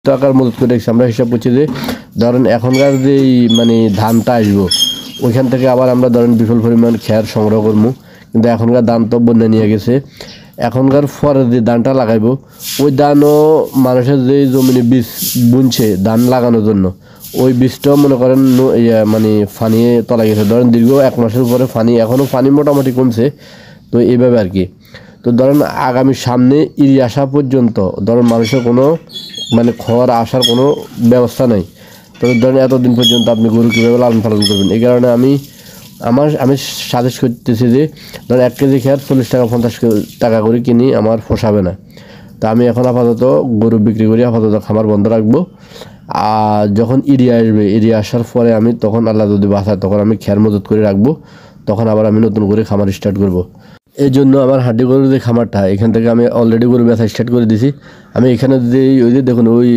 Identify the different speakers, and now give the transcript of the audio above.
Speaker 1: টাকার মদত করে রেখেছি। আমরা হিসাব করছি যে ধরেন এখনকার যেই মানে ধানটা আসবো ওইখান থেকে আবার আমরা ধরেন বিপুল পরিমাণ খ্যার সংগ্রহ করবো, কিন্তু এখনকার ধান তো বন্যা নিয়ে গেছে। এখনকার পরে যে ধানটা লাগাইবো ওই ধানও মানুষের যে জমিনে বীজ বুনছে ধান লাগানোর জন্য ওই বীজটাও মনে করেন মানে ফানিয়ে তলা গেছে। ধরেন দীর্ঘ 1 মাসের উপরে ফানি, এখনও ফানি মোটামুটি কমছে। তো এইভাবে আর কি। তো ধরেন আগামী সামনে ইরি আসা পর্যন্ত ধরেন মানুষের কোনো মানে খড় আসার কোনো ব্যবস্থা নেই। তো ধরেন এতদিন পর্যন্ত আপনি গরু কীভাবে লালন পালন করবেন? এই কারণে আমি সাজেস্ট করতেছি যে ধরেন 1 কেজি খ্যার 40 টাকা 50 টাকা করে কিনি, আমার পোষাবে না। তা আমি এখন আপাতত গরু বিক্রি করি, আপাতত খামার বন্ধ রাখবো। আর যখন ইরি আসবে, ইরি আসার পরে আমি তখন আল্লাহ যদি বাঁচায় তখন আমি খ্যার মজুত করে রাখবো, তখন আবার আমি নতুন করে খামার স্টার্ট করব। এই জন্য আমার হাড্ডি গরুর যে খামারটা এখান থেকে আমি অলরেডি গরু বেচা স্টার্ট করে দিছি। আমি এখানে যে ওই যে দেখুন ওই